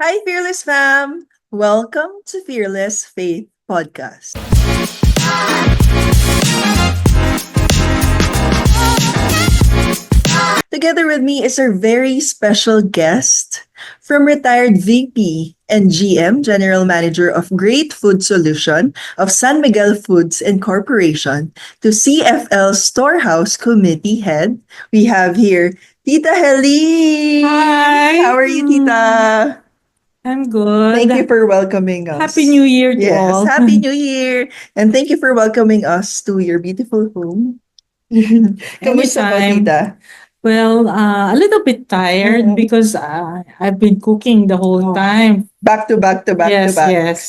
Hi, Fearless Fam! Welcome to Fearless Faith Podcast. Together with me is our very special guest from retired VP and GM, General Manager of Great Food Solution of San Miguel Foods Incorporation, to CFL Storehouse Committee Head. We have here Tita Helene. Hi. How are you, Tita? I'm good. Thank you for welcoming us. Happy New Year to Yes, all. Happy New Year! And thank you for welcoming us to your beautiful home. Kamusta po, Anytime. Tita? Well, a little bit tired Mhm. because I've been cooking the whole Oh. time. Back to back to back to Yes, back. yes.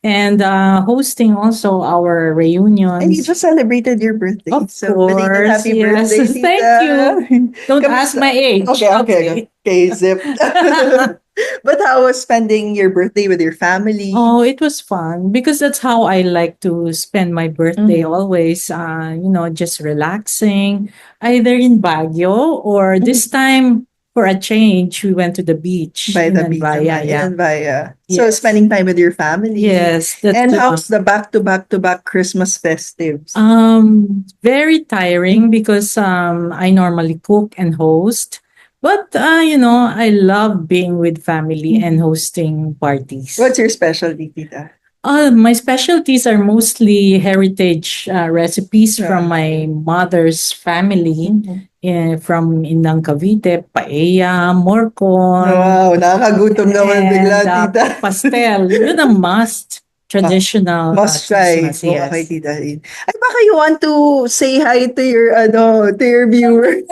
And hosting also our And you reunions. just celebrated your birthday. Of So, belated course, happy yes. birthday, Tita. Thank you. Don't ask Kamusta? my age. Okay, zip. But how was spending your birthday with your family? Oh, it was fun because that's how I like to spend my birthday Mhm. always. Just relaxing, either in Baguio or this time for a change, we went to the beach By in the beach Anbaya. Yeah. and via. So Yes. spending time with your family. Yes, that's And the how's the back to back to back Christmas festives? very tiring because I normally cook and host. But I love being with family and hosting parties. What's your specialty, Tita? My specialties are mostly heritage recipes Yeah. from my mother's family, from Inang Cavite, paella, morcon, Wow, nakakagutom naman bigla, and Tita. pastel. Yun ang must traditional Must try. Christmas. Oo, kay Yes. Tita Lynn. Ay, baka you want to say hi to your, to your viewers.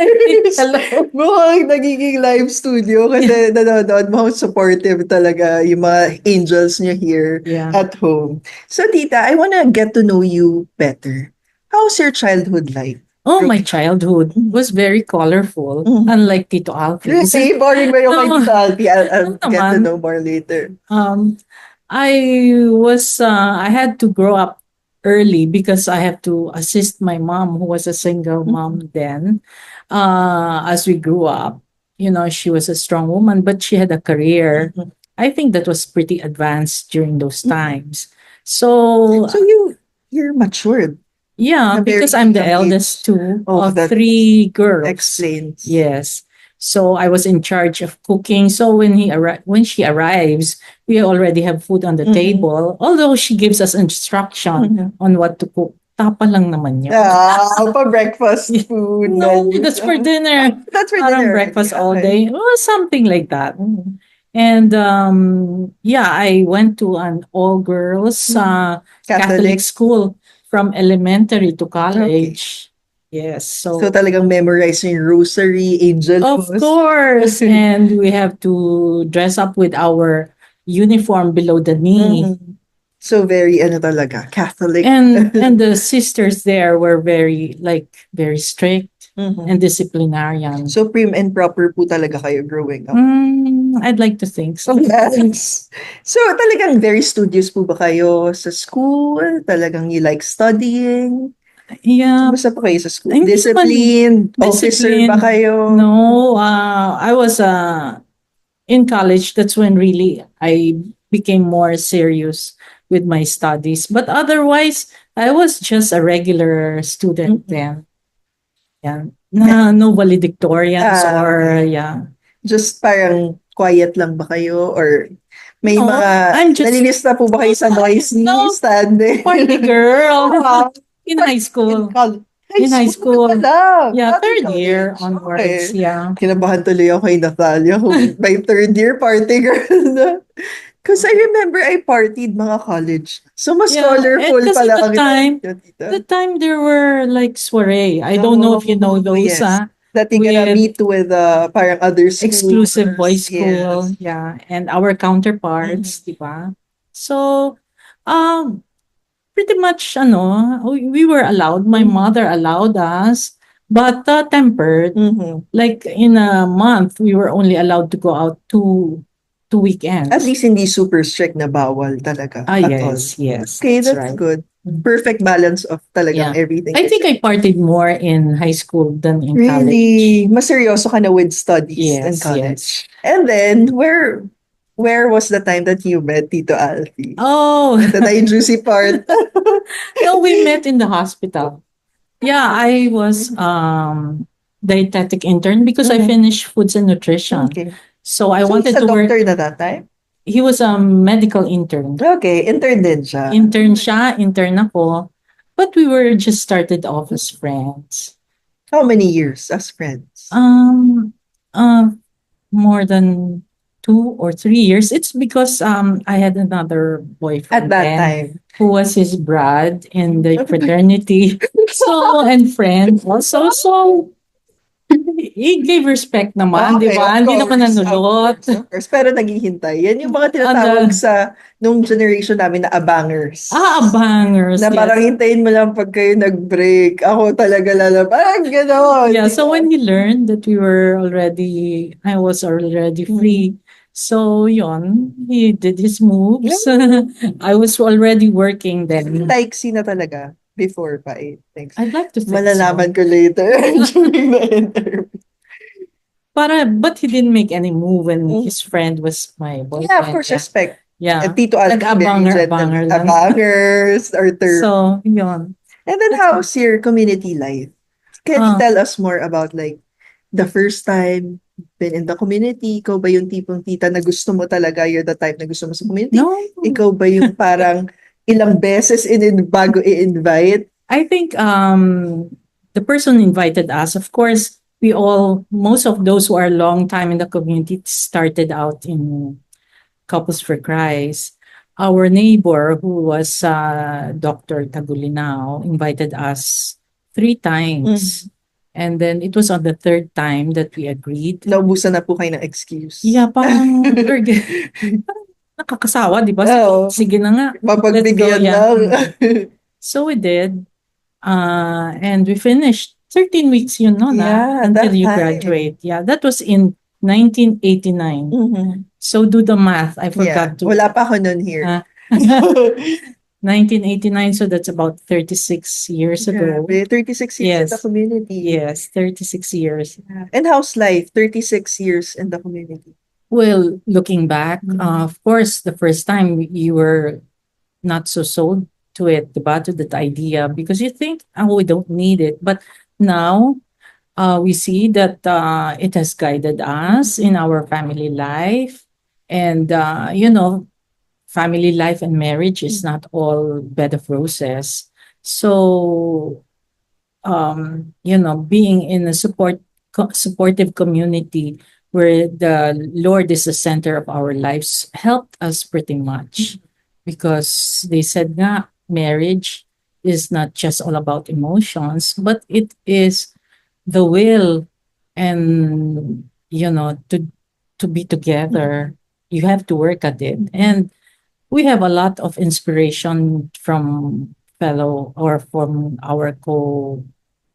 Hello. Mukhang nagiging live studio kasi nanonood mo how supportive talaga yung mga angels niyo here Yeah. at home. So, Tita, I wanna get to know you better. How's your childhood like? Oh, my childhood was very colorful, unlike Tito Alfie. Really? Boring ba yung kay No. Tita Alfie? I'll No get to naman. know more later. I had to grow up early because I have to assist my mom, who was a single mom then. As we grew up, she was a strong woman, but she had a career. I think that was pretty advanced during those times. So, So you're matured. yeah, a very because I'm the young age. eldest two Oh, of that three girls. explains. Yes. So I was in charge of cooking. So when she arrives, we already have food on the table. Although she gives us instruction on what to cook. Tapa lang naman yun. Pa breakfast food. No, menus. that's for dinner. That's for Parang dinner. breakfast already. all Okay. day. Or something like that. And I went to an all girls Catholic school from elementary to college. Yes. So So talagang memorize yung rosary, angel of post. course, and we have to dress up with our uniform below the knee. So very talaga, Catholic. And the sisters there were very strict and disciplinarian. So prim and proper po talaga kayo growing up. I'd like to think so. Yes. So talagang very studious po ba kayo sa school? Talagang you like studying? Yeah. Kumusta po kayo sa school? Hindi Disciplined? Officer ba disciplined. kayo? No, I was in college. That's when really I became more serious with my studies. But otherwise, I was just a regular student then. Yeah. No valedictorians or yeah. Just parang quiet lang ba kayo? Or may No, mga, I'm just- nalilista po ba kayo sa noisy No. standing? Party girl in high In school. college. In high school. ka pala. Yeah, Not in third year college. onwards. Okay. Yeah. Kinabahan tuloy ako kay Natalia kung by third year party girl na. Because I remember I partied mga college. So mas Yeah, colorful and kasi pala the kami. time- Tita. The time there were like soiree. I don't know if you know those Yes. That you're gonna with meet with parang other schools. exclusive boys school. Yes. Yeah, and our counterparts, di ba? So, pretty much we were allowed. My mother allowed us, but tempered. Like in a month, we were only allowed to go out two weekends. At least hindi super strict na bawal talaga. At all. Yes. Okay, that's right. good. Perfect balance of talagang Yeah. everything. I think I partied more in high school than in college. Really, mas seryoso ka na with studies in Yes, college. yes. And then, where where was the time that you met Tito Alfie? Oh, Ito na yung juicy part. no, we met in the hospital. Yeah, I was dietetic intern because I Mhm. finished foods and nutrition. Okay. So I So he's wanted a to work. doctor na that time? He was a medical intern. Okay, intern din siya. Intern siya, intern ako. But we were just started off as friends. How many years as friends? Um, uh, more than 2 or 3 years. It's because I had another At boyfriend that then time. who was his brad in the fraternity. So and friend also. So he gave respect naman, di Okay, ba? of Hindi naman course. Of nanulot. course, of course. Pero naghihintay. Yan yung mga And tinatawag sa nung generation namin na abangers. bangers, Na parang yes. hintayin mo lang pag kayo nag-break. Ako talaga parang gano'n. Yeah, di so ba? when he learned that I was already free. So yon, he did his moves. I was already working then. Taixi na talaga. Before pa eh. Thanks. I'd like to think Malalaman so. ko later during the interview. But he didn't make any move when Mm. his friend was my Yeah, of boyfriend. course, Yeah. respect. Yeah. Tito Alfie, very gentle. Abangar lang. Abangers or term. So, yon. And then how's your community life? Can you Ah, tell us more about like the first time been in the community? Ikaw ba yung tipong tita na gusto mo talaga? You're the type na gusto mo sa community? no. Ikaw ba yung parang ilang beses bago i-invite? I think the person invited us, of course, most of those who are long time in the community started out in Couples for Christ. Our neighbor, who was Dr. Tagulinao, invited us 3 times. And then it was on the third time that we agreed. Naubusan na po kayo ng excuse. Yeah, parang nakakasawa, di ba? Oo. Sige na nga. Mapagbigyan Let's go, lang. So we did. And we finished 13 weeks yun, no? Yeah, Until that you time. graduate. Yeah, that was in 1989. Mhm. So do the math. I Yeah. forgot to. Wala pa ako nun here. 1989, so that's about 36 years ago. Grabe, 36 years in the Yes. community. Yes, 36 years. And how's life? 36 years in the community. Well, looking back, Mhm. of course, the first time you were not so sold to it, diba, to that idea, because you think, oh, we don't need it. But now we see that it has guided us in our family life. And, family life and marriage is not all bed of roses. So, being in a supportive community where the Lord is the center of our lives helped us pretty much, because they said nga marriage is not just all about emotions, but it is the will, and to be together. You have to work at it, and we have a lot of inspiration from from our co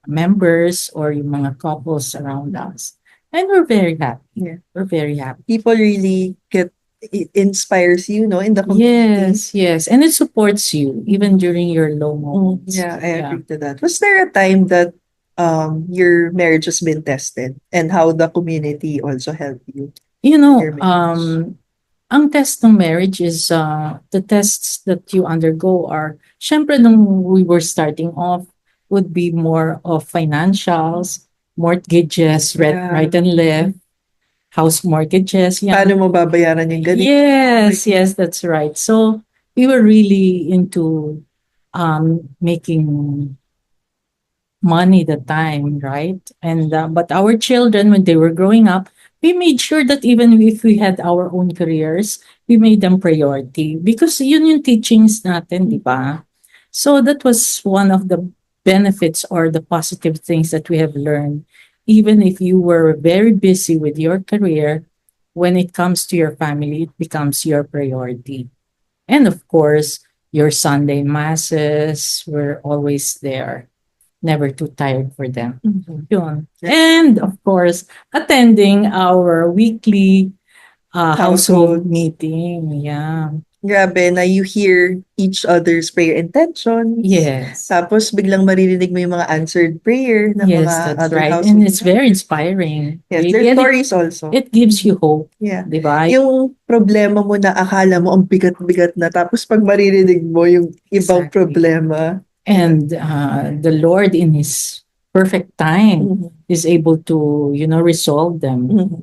members or yung mga couples around us. And we're very happy. Yeah. We're very happy. People really it inspires you, no, in the community. Yes. And it supports you even during your low moments. Yeah, I agree to that. Was there a time that your marriage has been tested and how the community also helped you? You know, Your marriage. ang test ng marriage is the tests that you undergo are, syempre nung we were starting off, would be more of financials, mortgages, Yeah. right and left, house mortgages. Yeah. Paano mo babayaran yung ganito? Yes, that's right. So we were really into making money the time, right? And but our children, when they were growing up, we made sure that even if we had our own careers, we made them priority, because yun yung teachings natin, di ba? So that was one of the benefits or the positive things that we have learned. Even if you were very busy with your career, when it comes to your family, it becomes your priority. And of course, your Sunday masses were always there. Never too tired for them. Yun. And of course, attending our weekly household Households. meeting. Yeah. Grabe na you hear each other's prayer intentions. Yes. Tapos biglang maririnig mo yung mga answered prayer ng Yes, mga that's other right. household And it's very inspiring. Yes, Really. their And stories also. it gives you hope, Yeah. di ba? Yung problema mo na akala mo ang bigat-bigat na tapos pag maririnig mo yung ibang Exactly. problema. And the Lord in His perfect time Mhm. is able to, resolve them. Mhm.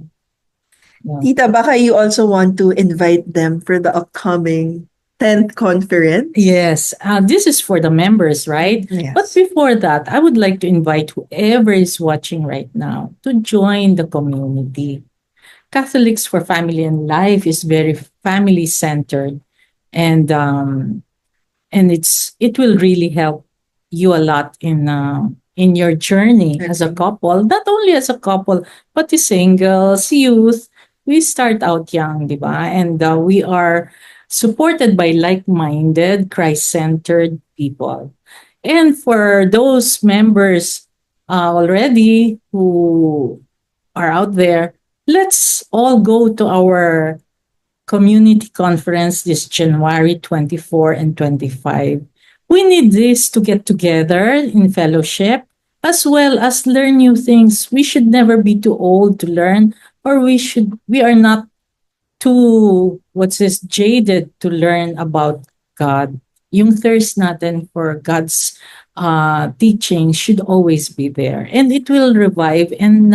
Yeah. Tita, baka you also want to invite them for the upcoming 10th conference? Yes, this is for the members, right? Yes. But before that, I would like to invite whoever is watching right now to join the community. Catholics for Family and Life is very family centered, and it will really help you a lot in your journey as a Okay. couple. Not only as a couple, but the singles, youth. We start out young, di ba? And we are supported by like-minded, Christ-centered people. And for those members already who are out there, let's all go to our community conference this January 24 and 25. We need this to get together in fellowship as well as learn new things. We should never be too old to learn, or we are not too, what's this, jaded to learn about God. Yung thirst natin for God's teaching should always be there. And it will revive and,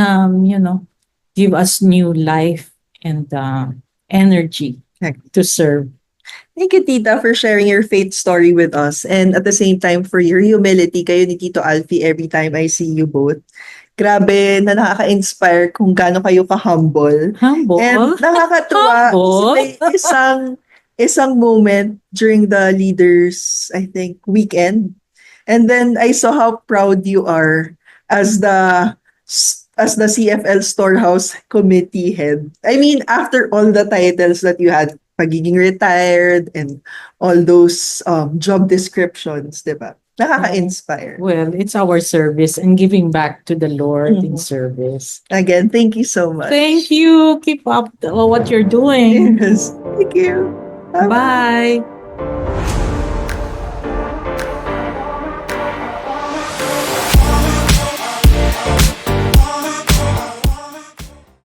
give us new life and energy to serve. Thank you, Tita, for sharing your faith story with us. And at the same time, for your humility, kayo ni Tito Alfie, every time I see you both. Grabe na nakaka-inspire kung gaano kayo ka-humble. Humble. And nakakatuwa. Humble. May isang moment during the leaders, I think, weekend. And then I saw how proud you are as the CFL Storehouse Committee head. I mean, after all the titles that you had, pagiging retired and all those job descriptions, di ba? Nakaka-inspire. Well, it's our service and giving back to the Lord in Mhm. service. Again, thank you so much. Thank you. Keep up what you're doing. Yes. Thank you. Bye. Bye.